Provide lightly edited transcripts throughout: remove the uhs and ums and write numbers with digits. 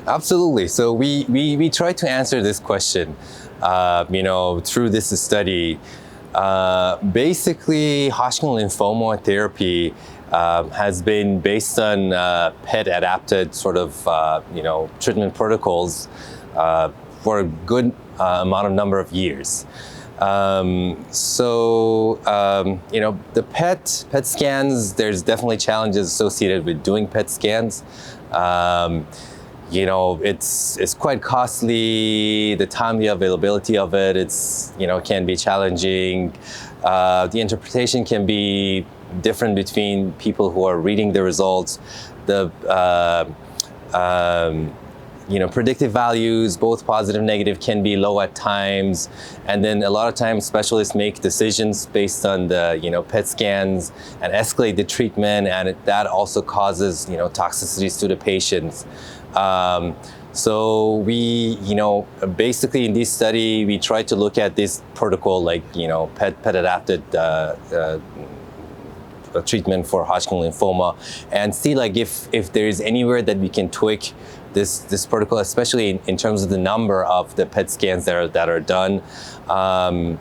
Absolutely. So we try to answer this question, through this study. Basically, Hodgkin lymphoma therapy has been based on PET-adapted sort of, treatment protocols for a good number of years. The PET scans, there's definitely challenges associated with doing PET scans. It's quite costly. The timely availability of it, can be challenging. The interpretation can be different between people who are reading the results. The predictive values, both positive and negative, can be low at times. And then a lot of times specialists make decisions based on the, PET scans and escalate the treatment. And that also causes, toxicities to the patients. So we, basically in this study, we try to look at this protocol like, PET-adapted treatment for Hodgkin lymphoma and see like if there is anywhere that we can tweak this protocol, especially in terms of the number of the PET scans that are done. And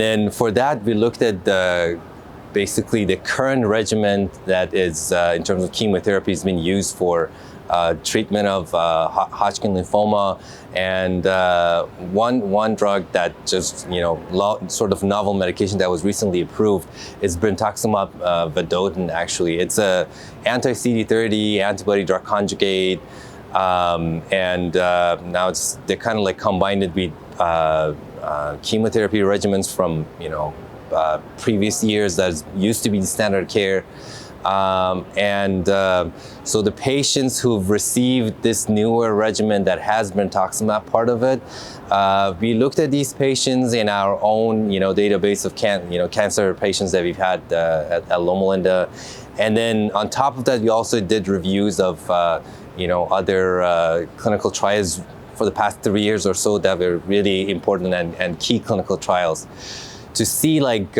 then for that, we looked at basically the current regimen that is, in terms of chemotherapy, has been used for treatment of Hodgkin lymphoma, and one drug that just sort of novel medication that was recently approved is Brentuximab vedotin. Actually, it's a anti-CD30 antibody-drug conjugate, and now they kind of like combined it with chemotherapy regimens from previous years that used to be the standard care. So the patients who've received this newer regimen that has Brentuximab part of it, we looked at these patients in our own, database of cancer patients that we've had at Loma Linda, and then on top of that, we also did reviews of, other clinical trials for the past 3 years or so that were really important and key clinical trials to see like.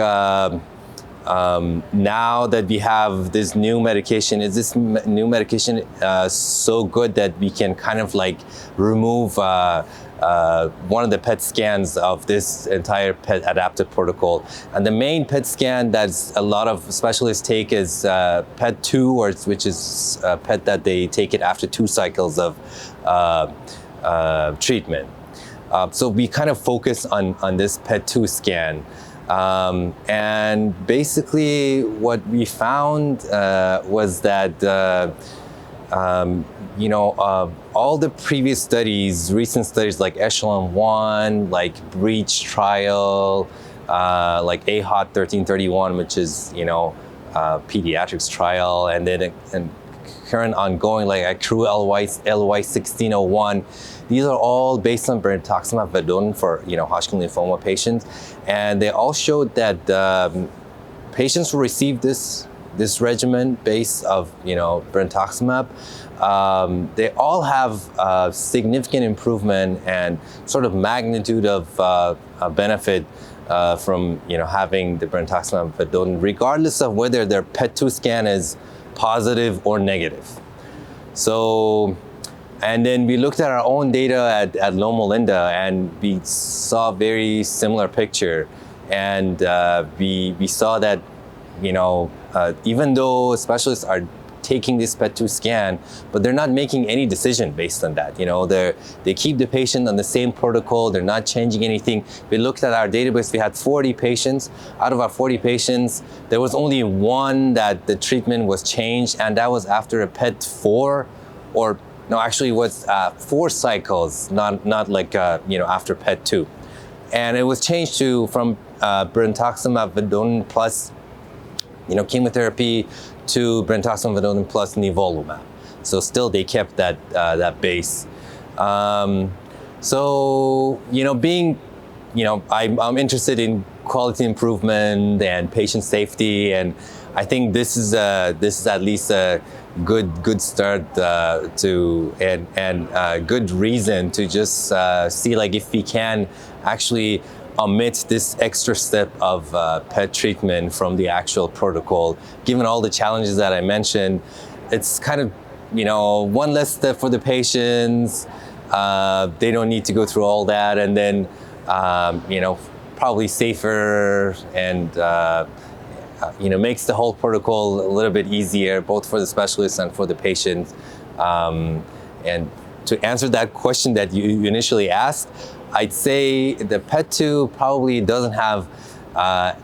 Now that we have this new medication, is this new medication so good that we can kind of like remove one of the PET scans of this entire PET adaptive protocol? And the main PET scan that a lot of specialists take is PET2, which is PET that they take it after 2 cycles of treatment. So we kind of focus on this PET2 scan. And basically what we found was that, all the previous studies, recent studies like Echelon-1, like Breach trial, like AHOT 1331, which is, pediatrics trial, and then current ongoing like Accrue LY 1601. These are all based on Brentuximab vedotin for Hodgkin lymphoma patients, and they all showed that patients who received this regimen based of Brentuximab, they all have significant improvement and sort of magnitude of benefit from having the Brentuximab vedotin, regardless of whether their PET2 scan is positive or negative. So. And then we looked at our own data at Loma Linda, and we saw a very similar picture. And we saw that, even though specialists are taking this PET2 scan, but they're not making any decision based on that. They keep the patient on the same protocol. They're not changing anything. We looked at our database. We had 40 patients. Out of our 40 patients, there was only one that the treatment was changed, and that was after a PET4 No, actually it was 4 cycles, not like, after PET2. And it was changed from Brentuximab vedotin plus, chemotherapy to Brentuximab vedotin plus nivolumab. So still they kept that base. I'm interested in quality improvement and patient safety, and I think this is at least a good start and good reason to just see like if we can actually omit this extra step of PET treatment from the actual protocol. Given all the challenges that I mentioned, it's kind of one less step for the patients. They don't need to go through all that, and then probably safer and makes the whole protocol a little bit easier, both for the specialist and for the patient. And to answer that question that you initially asked, I'd say the PET2 probably doesn't have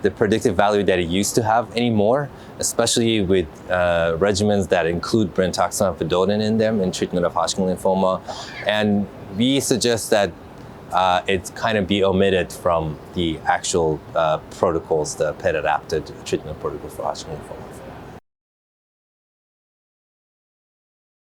the predictive value that it used to have anymore, especially with regimens that include Brentuximab vedotin in them in treatment of Hodgkin lymphoma. And we suggest that it kind of be omitted from the actual protocols, the PET-adapted treatment protocol for Hodgkin lymphoma.